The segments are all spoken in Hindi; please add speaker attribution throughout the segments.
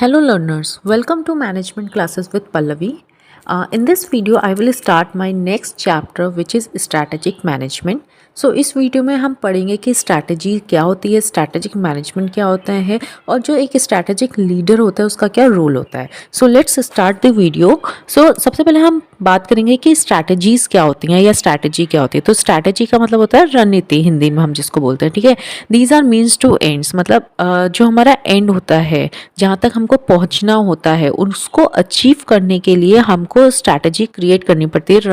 Speaker 1: Hello learners, welcome to management classes with Pallavi. In this video I will start my next chapter which is strategic management. सो इस वीडियो में हम पढ़ेंगे कि स्ट्रैटेजी क्या होती है, स्ट्रैटेजिक मैनेजमेंट क्या होता है और जो एक स्ट्रैटेजिक लीडर होता है उसका क्या रोल होता है. So let's start the video. So सबसे पहले हम बात करेंगे कि स्ट्रैटेजीज क्या होती हैं या स्ट्रैटेजी क्या होती है. तो स्ट्रैटेजी का मतलब होता है रणनीति, हिंदी में हम जिसको बोलते हैं. ठीक है, these are means to ends, मतलब जो हमारा एंड होता है, जहाँ तक हमको पहुँचना होता है, उसको अचीव करने के लिए हमको स्ट्रैटेजी क्रिएट करनी पड़ती है,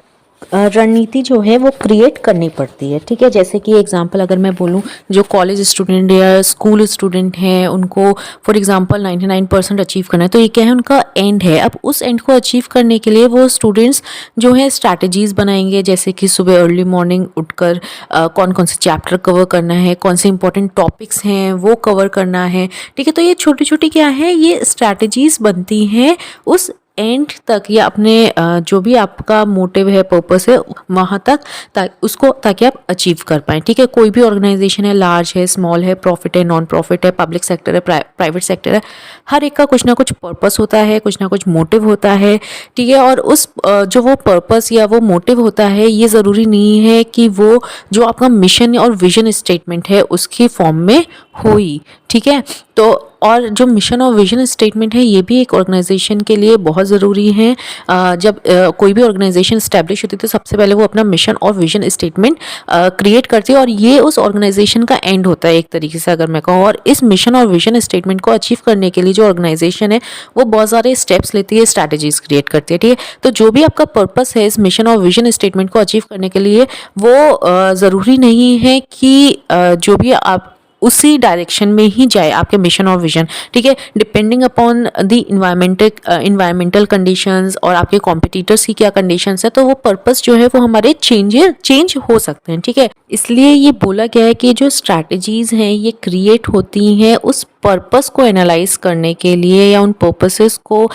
Speaker 1: रणनीति जो है वो क्रिएट करनी पड़ती है. ठीक है, जैसे कि एग्जांपल अगर मैं बोलूँ, जो कॉलेज स्टूडेंट या स्कूल स्टूडेंट हैं उनको फॉर एग्जांपल 99% अचीव करना है, तो ये क्या है, उनका एंड है. अब उस एंड को अचीव करने के लिए वो स्टूडेंट्स जो है स्ट्रैटेजीज बनाएंगे, जैसे कि सुबह अर्ली मॉर्निंग उठकर कौन कौन से चैप्टर कवर करना है, कौन से इंपॉर्टेंट टॉपिक्स हैं वो कवर करना है. ठीक है, तो ये छोटी छोटी क्या है, ये स्ट्रैटेजीज बनती हैं उस एंड तक या अपने जो भी आपका मोटिव है, पर्पस है, वहाँ तक उसको ताकि आप अचीव कर पाएँ. ठीक है, कोई भी ऑर्गेनाइजेशन है, लार्ज है, स्मॉल है, प्रॉफिट है, नॉन प्रॉफिट है, पब्लिक सेक्टर है, प्राइवेट सेक्टर है, हर एक का कुछ ना कुछ पर्पस होता है, कुछ ना कुछ मोटिव होता है. ठीक है, और उस जो वो पर्पस या वो मोटिव होता है, ये ज़रूरी नहीं है कि वो जो आपका मिशन और विजन स्टेटमेंट है उसकी फॉर्म में हो ही. ठीक है, तो और जो मिशन और विजन स्टेटमेंट है ये भी एक ऑर्गेनाइजेशन के लिए बहुत ज़रूरी है. जब कोई भी ऑर्गेनाइजेशन स्टैब्लिश होती है तो सबसे पहले वो अपना मिशन और विजन स्टेटमेंट क्रिएट करती है और ये उस ऑर्गेनाइजेशन का एंड होता है एक तरीके से अगर मैं कहूँ. और इस मिशन और विजन स्टेटमेंट को अचीव करने के लिए जो ऑर्गेनाइजेशन है वो बहुत सारे स्टेप्स लेती है, स्ट्रैटेजीज क्रिएट करती है. ठीक है, तो जो भी आपका पर्पस है इस मिशन और विजन स्टेटमेंट को अचीव करने के लिए वो ज़रूरी नहीं है कि जो भी आप उसी डायरेक्शन में ही जाए आपके मिशन और विजन. ठीक है, depending upon the environmental conditions और आपके कॉम्पिटिटर्स की क्या कंडीशंस है, तो वो पर्पस जो है वो हमारे चेंज हो सकते हैं. ठीक है, इसलिए ये बोला गया है कि जो स्ट्रैटेजीज हैं ये क्रिएट होती हैं उस पर्पस को एनालाइज करने के लिए या उन पर्पसेस को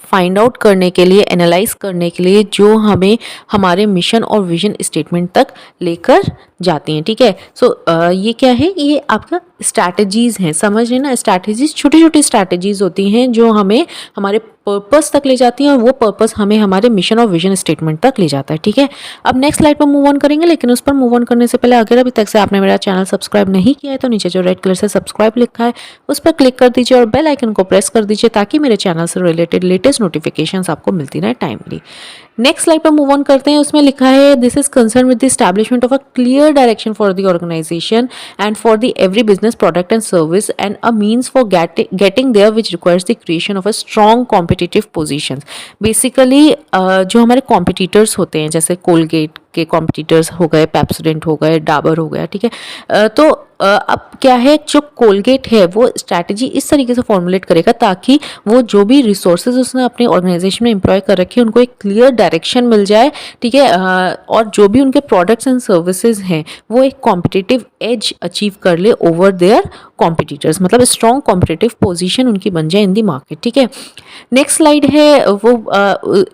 Speaker 1: फाइंड आउट करने के लिए, एनालाइज करने के लिए, जो हमें हमारे मिशन और विजन स्टेटमेंट तक लेकर जाती हैं. ठीक है, सो ये क्या है, ये आपका स्ट्रैटेजीज हैं. समझ रहे ना, स्ट्रैटेजीज छोटी छोटी स्ट्रैटेजीज होती हैं जो हमें हमारे पर्पस तक ले जाती हैं और वो पर्पस हमें हमारे मिशन और विजन स्टेटमेंट तक ले जाता है. ठीक है, अब नेक्स्ट स्लाइड पर मूव ऑन करेंगे, लेकिन उस पर मूव ऑन करने से पहले अगर अभी तक से आपने मेरा चैनल सब्सक्राइब नहीं किया है तो नीचे जो रेड कलर से सब्सक्राइब लिखा है उस पर क्लिक कर दीजिए और बेल आइकन को प्रेस कर दीजिए ताकि मेरे चैनल से रिलेटेड लेटेस्ट नोटिफिकेशंस आपको मिलती रहे टाइमली. नेक्स्ट स्लाइड पर मूव ऑन करते हैं, उसमें लिखा है this is concern with the establishment of a clear direction for the organisation and for the every business product and service and a means for getting there which requires the creation of a strong competitive position. Basically जो हमारे कॉम्पिटिटर्स होते हैं, जैसे कोलगेट के कॉम्पिटिटर्स हो गए, पेप्सोडेंट हो गए, डाबर हो गया. ठीक है, तो अब क्या है, जो कोलगेट है वो स्ट्रैटेजी इस तरीके से फॉर्मुलेट करेगा ताकि वो जो भी रिसोर्सेज उसने अपने ऑर्गेनाइजेशन में एम्प्लॉय कर रखे हैं उनको एक क्लियर डायरेक्शन मिल जाए. ठीक है, और जो भी उनके प्रोडक्ट्स एंड सर्विसेज हैं वो एक कॉम्पिटिटिव एज अचीव कर ले ओवर देयर कॉम्पिटिटर्स, मतलब स्ट्रॉन्ग कॉम्पिटिटिव पोजीशन उनकी बन जाए इन दी मार्केट. ठीक है, नेक्स्ट स्लाइड है वो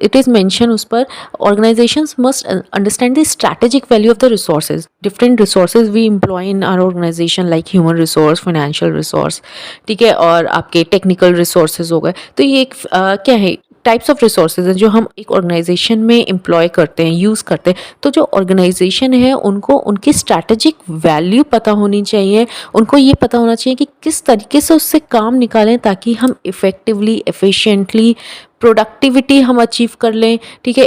Speaker 1: इट इज़ मेंशन उस पर organisations must understand the strategic value of the resources. Different resources we employ in our organisation like human resource, financial resource. ठीक है, और आपके टेक्निकल रिसोर्सेज हो गए. तो ये एक क्या है, टाइप्स ऑफ रिसोर्सेज हैं जो हम एक ऑर्गेनाइजेशन में एम्प्लॉय करते हैं, यूज़ करते हैं. तो जो ऑर्गेनाइजेशन है उनको उनकी स्ट्रैटेजिक वैल्यू पता होनी चाहिए, उनको ये पता होना चाहिए कि किस तरीके से उससे काम निकालें ताकि हम इफ़ेक्टिवली, एफिशिएंटली प्रोडक्टिविटी हम अचीव कर लें. ठीक है,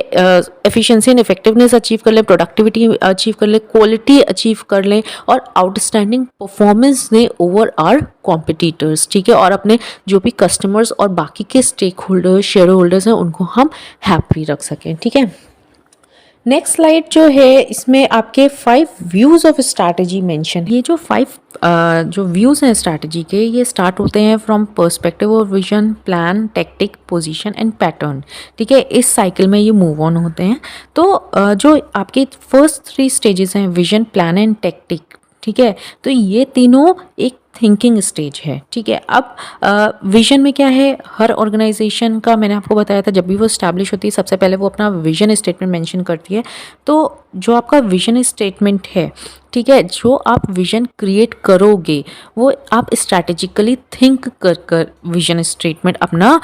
Speaker 1: एफिशिएंसी एंड इफेक्टिवनेस अचीव कर लें, प्रोडक्टिविटी अचीव कर लें, क्वालिटी अचीव कर लें और आउटस्टैंडिंग परफॉर्मेंस दें ओवर आवर कॉम्पिटिटर्स. ठीक है, और अपने जो भी कस्टमर्स और बाकी के स्टेक होल्डर्स, शेयर होल्डर्स हैं उनको हम हैप्पी रख सकें. ठीक है, नेक्स्ट स्लाइड जो है इसमें आपके 5 व्यूज़ ऑफ स्ट्रैटेजी मेंशन. ये जो 5 जो व्यूज़ हैं स्ट्रैटेजी के, ये स्टार्ट होते हैं फ्रॉम पर्सपेक्टिव और vision, plan, tactic, position and pattern. ठीक है, इस साइकिल में ये मूव ऑन होते हैं. तो जो आपके फर्स्ट 3 स्टेजेस हैं, विजन, प्लान एंड टेक्टिक, ठीक है। तो ये तीनों एक थिंकिंग स्टेज है, ठीक है। अब विजन में क्या है, हर ऑर्गेनाइजेशन का मैंने आपको बताया था जब भी वो स्टैब्लिश होती है सबसे पहले वो अपना विजन स्टेटमेंट मेंशन करती है। तो जो आपका विजन स्टेटमेंट है, ठीक है, जो आप विजन क्रिएट करोगे वो आप स्ट्रैटेजिकली थिंक कर कर विजन स्टेटमेंट अपना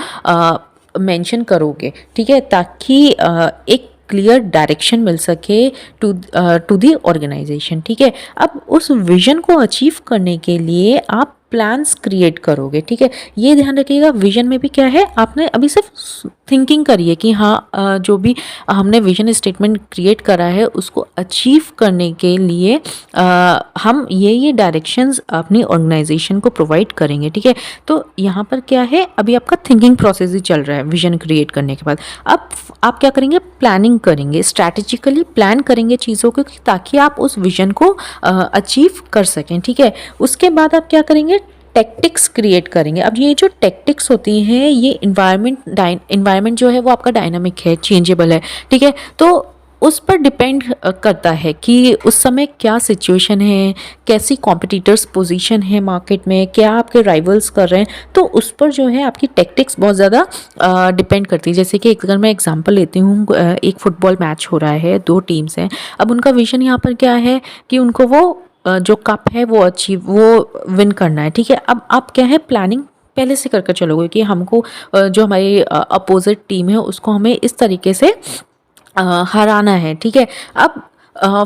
Speaker 1: मेंशन करोगे, ठीक है, ताकि एक क्लियर डायरेक्शन मिल सके टू दी ऑर्गेनाइजेशन, ठीक है। अब उस विजन को अचीव करने के लिए आप प्लान्स क्रिएट करोगे, ठीक है। ये ध्यान रखिएगा विजन में भी क्या है, आपने अभी सिर्फ थिंकिंग करिए कि हाँ जो भी हमने विजन स्टेटमेंट क्रिएट करा है उसको अचीव करने के लिए हम ये डायरेक्शंस अपनी ऑर्गेनाइजेशन को प्रोवाइड करेंगे, ठीक है। तो यहाँ पर क्या है, अभी आपका थिंकिंग प्रोसेस ही चल रहा है विजन क्रिएट करने के बाद। अब आप क्या करेंगे, प्लानिंग करेंगे, स्ट्रैटेजिकली प्लान करेंगे चीज़ों को ताकि आप उस विजन को अचीव कर सकें, ठीक है। उसके बाद आप क्या करेंगे, टेक्टिक्स क्रिएट करेंगे। अब ये जो टेक्टिक्स होती हैं ये इन्वायरमेंट जो है वो आपका डायनामिक है, चेंजेबल है, ठीक है। तो उस पर डिपेंड करता है कि उस समय क्या सिचुएशन है, कैसी कॉम्पिटिटर्स पोजीशन है मार्केट में, क्या आपके राइवल्स कर रहे हैं, तो उस पर जो है आपकी टेक्टिक्स बहुत ज़्यादा डिपेंड करती है। जैसे कि अगर मैं एग्जांपल लेती हूँ, एक फुटबॉल मैच हो रहा है, दो टीम्स हैं। अब उनका विजन यहाँ पर क्या है कि उनको वो जो कप है वो विन करना है, ठीक है। अब आप क्या है, प्लानिंग पहले से करके चलोगे कि हमको जो हमारी अपोजिट टीम है उसको हमें इस तरीके से हराना है, ठीक है। अब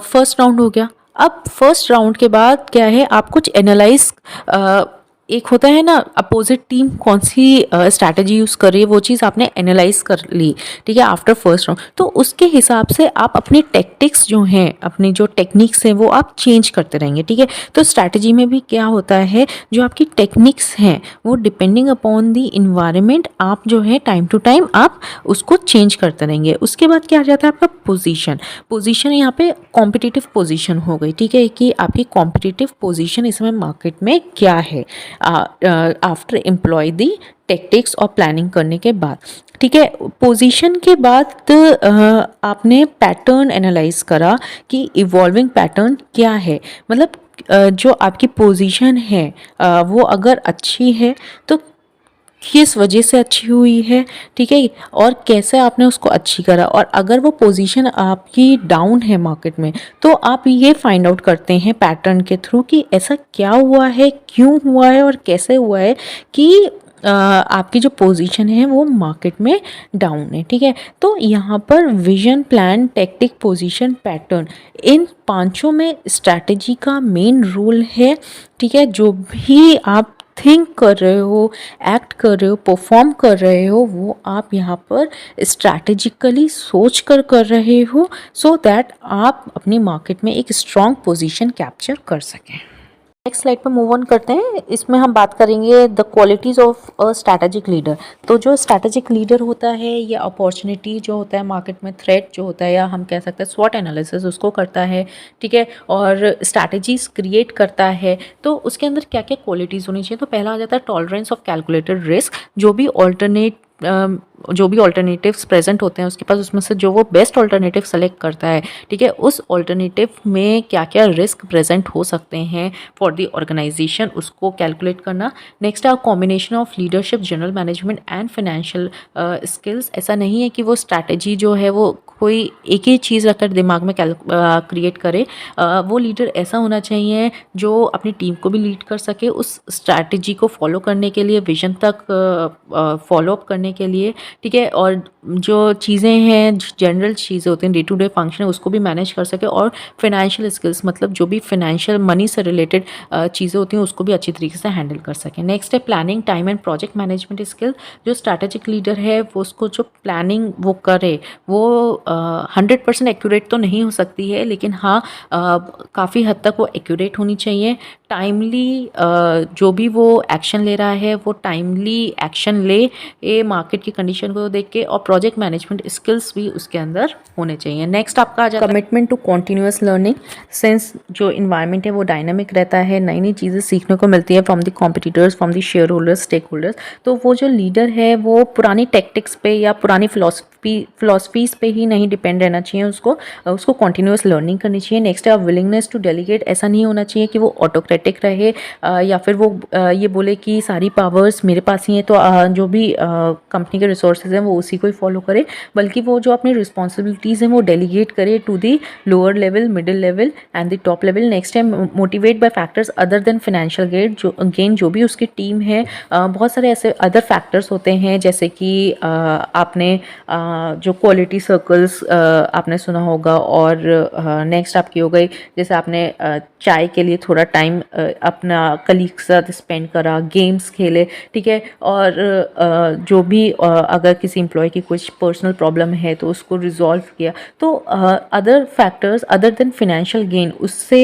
Speaker 1: फर्स्ट राउंड हो गया। अब फर्स्ट राउंड के बाद क्या है, आप कुछ एनालाइज, एक होता है ना अपोजिट टीम कौन सी स्ट्रैटेजी यूज़ कर रही है, वो चीज़ आपने एनालाइज कर ली, ठीक है, आफ्टर फर्स्ट राउंड। तो उसके हिसाब से आप अपनी टेक्टिक्स जो हैं, अपनी जो टेक्निक्स हैं वो आप चेंज करते रहेंगे, ठीक है। तो स्ट्रैटेजी में भी क्या होता है, जो आपकी टेक्निक्स हैं वो डिपेंडिंग अपॉन दी इन्वायरमेंट आप जो है टाइम टू टाइम आप उसको चेंज करते रहेंगे। उसके बाद क्या आ जाता है आपका पोजीशन यहाँ पे कॉम्पिटिटिव पोजीशन हो गई, ठीक है, कि आपकी कॉम्पिटिटिव पोजीशन इस समय मार्केट में क्या है आफ्टर एम्प्लॉय दी टेक्टिक्स और प्लानिंग करने के बाद, ठीक है। पोजीशन के बाद आपने पैटर्न एनालाइज करा कि इवॉल्विंग पैटर्न क्या है, मतलब जो आपकी पोजीशन है वो अगर अच्छी है तो किस वजह से अच्छी हुई है, ठीक है, और कैसे आपने उसको अच्छी करा। और अगर वो पोजीशन आपकी डाउन है मार्केट में तो आप ये फाइंड आउट करते हैं पैटर्न के थ्रू कि ऐसा क्या हुआ है, क्यों हुआ है और कैसे हुआ है कि आपकी जो पोजीशन है वो मार्केट में डाउन है, ठीक है। तो यहाँ पर vision, plan, tactic, position, pattern, इन पांचों में स्ट्रैटेजी का मेन रोल है, ठीक है। जो भी आप थिंक कर रहे हो, एक्ट कर रहे हो, परफॉर्म कर रहे हो, वो आप यहाँ पर स्ट्रैटेजिकली सोच कर रहे हो, सो दैट आप अपनी मार्केट में एक स्ट्रॉन्ग पोजीशन कैप्चर कर सकें। नेक्स्ट स्लाइड पर मूव ऑन करते हैं। इसमें हम बात करेंगे the qualities of a strategic leader. तो जो स्ट्रैटेजिक लीडर होता है या अपॉर्चुनिटी जो होता है मार्केट में, थ्रेट जो होता है, या हम कह सकते हैं स्वॉट एनालिसिस उसको करता है, ठीक है, और स्ट्रैटेजीज क्रिएट करता है। तो उसके अंदर क्या क्या क्वालिटीज़ होनी चाहिए, तो पहला आ जाता है टॉलरेंस ऑफ कैलकुलेटेड रिस्क। जो भी ऑल्टरनेटिव्स प्रेजेंट होते हैं उसके पास, उसमें से जो वो बेस्ट ऑल्टरनेटिव सेलेक्ट करता है, ठीक है, उस ऑल्टरनेटिव में क्या क्या रिस्क प्रेजेंट हो सकते हैं फॉर द ऑर्गेनाइजेशन, उसको कैलकुलेट करना। नेक्स्ट है combination of leadership, general management and financial skills. ऐसा नहीं है कि वो स्ट्रैटेजी जो है वो कोई एक ही चीज़ रखकर दिमाग में क्रिएट करे। वो लीडर ऐसा होना चाहिए जो अपनी टीम को भी लीड कर सके उस स्ट्रैटेजी को फॉलो करने के लिए, विजन तक फॉलो अप करने के लिए, ठीक है, और जो चीज़ें हैं, जनरल चीज़ें होती हैं, डे टू डे फंक्शन है, उसको भी मैनेज कर सके। और फाइनेंशियल स्किल्स, मतलब जो भी फाइनेंशियल मनी से रिलेटेड चीज़ें होती हैं उसको भी अच्छी तरीके से हैंडल कर सकें। नेक्स्ट है planning, time and project management skill. जो स्ट्रैटेजिक लीडर है वो उसको जो प्लानिंग वो करे वो 100% एक्यूरेट तो नहीं हो सकती है, लेकिन हाँ काफ़ी हद तक वो एक्यूरेट होनी चाहिए। टाइमली जो भी वो एक्शन ले रहा है वो टाइमली एक्शन ले, ये मार्केट की कंडीशन को देख के, और प्रोजेक्ट मैनेजमेंट स्किल्स भी उसके अंदर होने चाहिए। नेक्स्ट आपका आ जाता है commitment to continuous learning. Since जो इन्वायरमेंट है वो डायनामिक रहता है, नई नई चीज़ें सीखने को मिलती है from the competitors, from the share holders, stake holders. तो वो जो लीडर है वो पुरानी टेक्टिक्स पे या पुरानी फिलॉसफी फिलॉसफीज़ पे ही नहीं डिपेंड रहना चाहिए उसको, उसको कॉन्टिन्यूस लर्निंग करनी चाहिए। नेक्स्ट है विलिंगनेस टू डेलीगेट, ऐसा नहीं होना चाहिए कि वो ऑटोक्रेटिक रहे या फिर वो ये बोले कि सारी पावर्स मेरे पास ही हैं तो जो भी कंपनी के रिसोर्सेज हैं वो उसी को ही फॉलो करे, बल्कि वो जो अपनी रिस्पॉन्सिबिलिटीज़ हैं वो डेलीगेट करे to the lower level, middle level and the top level. Next है motivate by factors other than financial gain, जो भी उसकी टीम है बहुत सारे ऐसे अदर फैक्टर्स होते हैं, जैसे कि आपने जो क्वालिटी सर्कल्स आपने सुना होगा, और नेक्स्ट आपकी हो गई जैसे आपने चाय के लिए थोड़ा टाइम अपना कलीग के साथ स्पेंड करा, गेम्स खेले, ठीक है, और जो भी अगर किसी एम्प्लॉय की कुछ पर्सनल प्रॉब्लम है तो उसको रिजॉल्व किया। तो other factors other than financial gain, उससे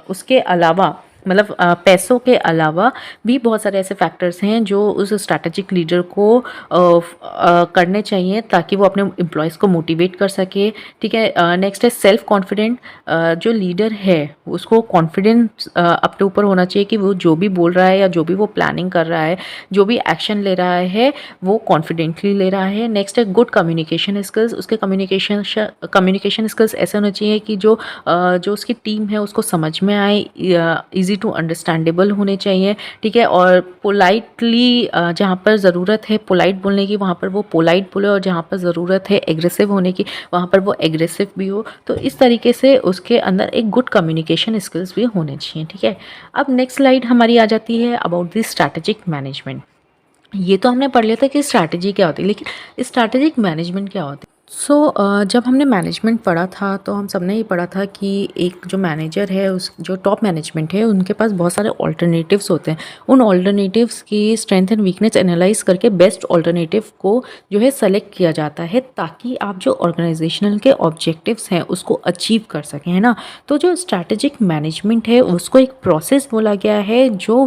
Speaker 1: उसके अलावा मतलब पैसों के अलावा भी बहुत सारे ऐसे फैक्टर्स हैं जो उस स्ट्रैटेजिक लीडर को करने चाहिए ताकि वो अपने एम्प्लॉयज़ को मोटिवेट कर सके, ठीक है। नेक्स्ट है सेल्फ कॉन्फिडेंट, जो लीडर है उसको कॉन्फिडेंस अपने ऊपर होना चाहिए कि वो जो भी बोल रहा है या जो भी वो प्लानिंग कर रहा है, जो भी एक्शन ले रहा है वो कॉन्फिडेंटली ले रहा है। नेक्स्ट है गुड कम्युनिकेशन स्किल्स, उसके कम्युनिकेशन स्किल्स ऐसे होने चाहिए कि जो उसकी टीम है उसको समझ में आए, इजी टू अंडरस्टैंडेबल होने चाहिए, ठीक है, और पोलाइटली जहाँ पर ज़रूरत है पोलाइट बोलने की वहाँ पर वो पोलाइट बोले, और जहाँ पर ज़रूरत है एग्रेसिव होने की वहाँ पर वो एग्रेसिव भी हो। तो इस तरीके से उसके अंदर एक गुड कम्युनिकेशन स्किल्स भी होने चाहिए, ठीक है। अब नेक्स्ट स्लाइड हमारी आ जाती है अबाउट द स्ट्रैटेजिक मैनेजमेंट। ये तो हमने पढ़ लिया था कि स्ट्रैटेजी क्या होती है, लेकिन स्ट्रैटेजिक मैनेजमेंट क्या होती है। जब हमने मैनेजमेंट पढ़ा था तो हम सबने ये पढ़ा था कि एक जो मैनेजर है, उस जो टॉप मैनेजमेंट है उनके पास बहुत सारे ऑल्टरनेटिव्स होते हैं। उन ऑल्टरनेटिव्स की स्ट्रेंथ एंड वीकनेस एनालाइज करके बेस्ट ऑल्टरनेटिव को जो है सेलेक्ट किया जाता है ताकि आप जो ऑर्गेनाइजेशनल के ऑब्जेक्टिव्स हैं उसको अचीव कर सकें, है ना। तो जो स्ट्रैटेजिक मैनेजमेंट है उसको एक प्रोसेस बोला गया है जो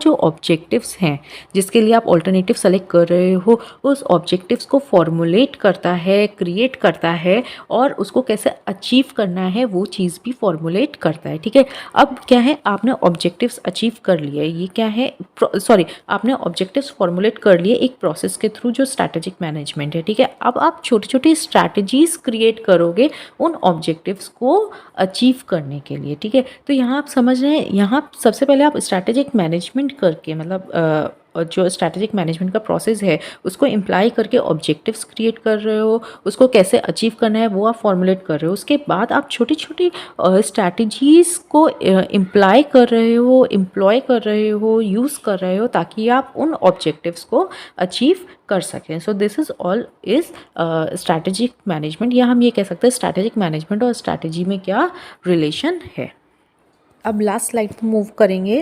Speaker 1: ऑब्जेक्टिव्स हैं जिसके लिए आप ऑल्टरनेटिव सेलेक्ट कर रहे हो उस ऑब्जेक्टिव्स को फॉर्मुलेट करता है, क्रिएट करता है, और उसको कैसे अचीव करना है वो चीज़ भी फॉर्मुलेट करता है, ठीक है। अब क्या है, आपने ऑब्जेक्टिव्स अचीव कर लिए, ये क्या है, सॉरी, आपने ऑब्जेक्टिव्स फॉर्मुलेट कर लिए एक प्रोसेस के थ्रू जो स्ट्रैटेजिक मैनेजमेंट है, ठीक है। अब आप छोटी छोटी स्ट्रैटेजीज क्रिएट करोगे उन ऑब्जेक्टिव्स को अचीव करने के लिए, ठीक है। तो यहाँ आप समझ रहे हैं, यहाँ सबसे पहले आप स्ट्रैटेजिक मैनेजमेंट करके मतलब जो स्ट्रैटेजिक मैनेजमेंट का प्रोसेस है उसको इम्प्लाई करके ऑब्जेक्टिव्स क्रिएट कर रहे हो, उसको कैसे अचीव करना है वो आप फॉर्मुलेट कर रहे हो। उसके बाद आप छोटी छोटी स्ट्रैटेजीज़ को इम्प्लाई कर रहे हो, एम्प्लॉय कर रहे हो, यूज़ कर रहे हो ताकि आप उन ऑब्जेक्टिव्स को अचीव कर सकें। So this is all is strategic management, या हम ये कह सकते हैं स्ट्रैटेजिक मैनेजमेंट और स्ट्रैटेजी में क्या रिलेशन है। अब लास्ट स्लाइड पर मूव करेंगे,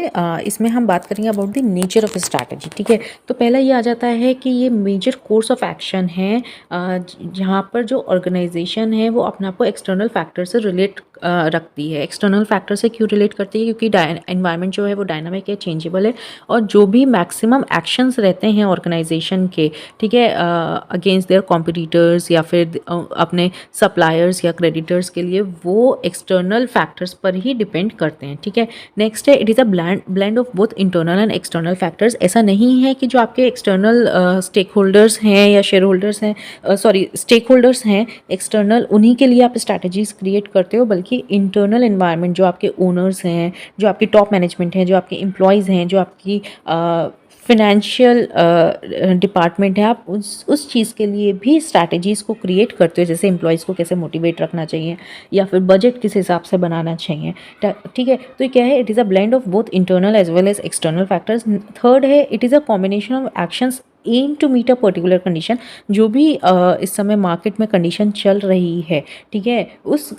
Speaker 1: इसमें हम बात करेंगे about the nature of strategy, ठीक है। तो पहला ये आ जाता है कि ये मेजर कोर्स ऑफ एक्शन है जहाँ पर जो ऑर्गेनाइजेशन है वो अपने आप को एक्सटर्नल फैक्टर से रिलेट रखती है। एक्सटर्नल फैक्टर से क्यों रिलेट करती है, क्योंकि एनवायरनमेंट जो है वो डायनामिक है, चेंजेबल है, और जो भी मैक्सिमम एक्शंस रहते हैं ऑर्गेनाइजेशन के, ठीक है, अगेंस्ट देयर कॉम्पिटिटर्स या फिर अपने सप्लायर्स या क्रेडिटर्स के लिए, वो एक्सटर्नल फैक्टर्स पर ही डिपेंड करते हैं, ठीक है। नेक्स्ट है it is a blend of both internal and external factors. ऐसा नहीं है कि जो आपके एक्सटर्नल स्टेक होल्डर्स हैं या शेयर होल्डर्स हैं, सॉरी स्टेक होल्डर्स हैं एक्सटर्नल, उन्हीं के लिए आप स्ट्रैटेजीज क्रिएट करते हो, बल्कि इंटरनल एनवायरनमेंट जो आपके ओनर्स हैं, जो आपकी टॉप मैनेजमेंट है, जो आपके एम्प्लॉयज़ हैं, जो आपकी फिनेंशियल डिपार्टमेंट है, आप उस चीज़ के लिए भी स्ट्रैटेजीज़ को क्रिएट करते हो, जैसे एम्प्लॉयज़ को कैसे मोटिवेट रखना चाहिए या फिर बजट किस हिसाब से बनाना चाहिए, ठीक है। तो ये क्या है, it is a blend of both internal as well as external factors. Third है it is a combination of actions aim to meet a particular condition. जो भी इस समय मार्केट में कंडीशन चल रही है, ठीक है, उस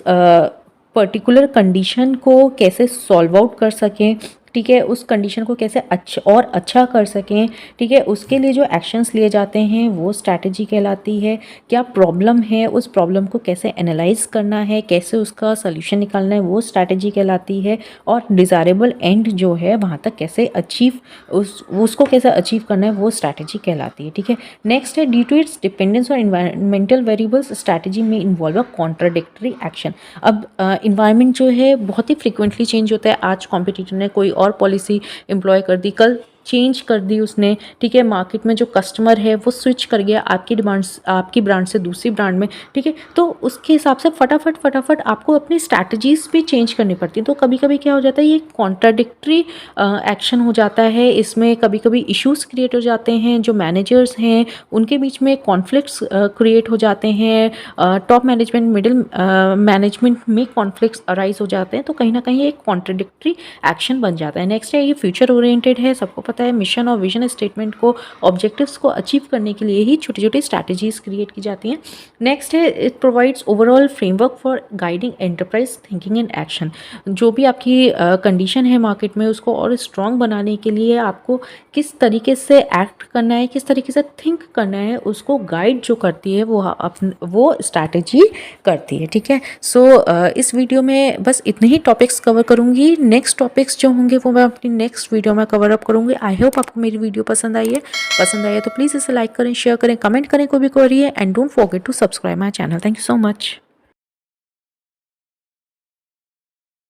Speaker 1: पर्टिकुलर कंडीशन को कैसे सॉल्व आउट कर सकें, ठीक है, उस कंडीशन को कैसे अच्छा कर सकें, ठीक है, उसके लिए जो एक्शंस लिए जाते हैं वो स्ट्रैटेजी कहलाती है। क्या प्रॉब्लम है, उस प्रॉब्लम को कैसे एनालाइज करना है, कैसे उसका सल्यूशन निकालना है, वो स्ट्रैटेजी कहलाती है। और डिज़ायरेबल एंड जो है वहाँ तक कैसे उसको कैसे अचीव करना है वो स्ट्रैटेजी कहलाती है, ठीक है। नेक्स्ट है due to its dependence on environmental variables strategy में इन्वॉल्व अ कॉन्ट्राडिक्टरी एक्शन। अब इन्वायरमेंट जो है बहुत ही फ्रिक्वेंटली चेंज होता है। आज कॉम्पिटिटर ने कोई और पॉलिसी एम्प्लॉय कर दी, कल चेंज कर दी उसने, ठीक है। मार्केट में जो कस्टमर है वो स्विच कर गया आपकी ब्रांड से दूसरी ब्रांड में, ठीक है। तो उसके हिसाब से फटाफट आपको अपनी स्ट्रैटेजीज भी चेंज करनी पड़ती हैं। तो कभी कभी क्या हो जाता है, ये कॉन्ट्राडिक्टरी एक्शन हो जाता है, इसमें कभी कभी इश्यूज़ क्रिएट हो जाते हैं, जो मैनेजर्स हैं उनके बीच में कॉन्फ्लिक्ट्स क्रिएट हो जाते हैं, टॉप मैनेजमेंट मिडिल मैनेजमेंट में कॉन्फ्लिक्ट्स अराइज हो जाते हैं। तो कहीं ना कहीं एक कॉन्ट्राडिक्टरी एक्शन बन जाता है। नेक्स्ट है, ये फ्यूचर ओरिएंटेड है, सबको पता है मिशन और विजन स्टेटमेंट को, ऑब्जेक्टिव्स को अचीव करने के लिए ही छोटी छोटी स्ट्रैटेजीज क्रिएट की जाती हैं। नेक्स्ट है, it provides overall framework for guiding enterprise thinking and action. जो भी आपकी कंडीशन है मार्केट में, उसको और स्ट्रॉन्ग बनाने के लिए आपको किस तरीके से एक्ट करना है, किस तरीके से थिंक करना है, उसको गाइड जो करती है वो स्ट्रैटेजी करती है, ठीक है। सो इस वीडियो में बस इतने ही टॉपिक्स कवर करूँगी। नेक्स्ट टॉपिक्स जो होंगे वो मैं अपनी नेक्स्ट वीडियो में कवर अप करूँगी। आई होप आपको मेरी वीडियो पसंद आई है तो प्लीज़ इसे लाइक करें, शेयर करें, कमेंट करें, कोई भी क्वेरी है, and don't forget to subscribe my channel. Thank you so much.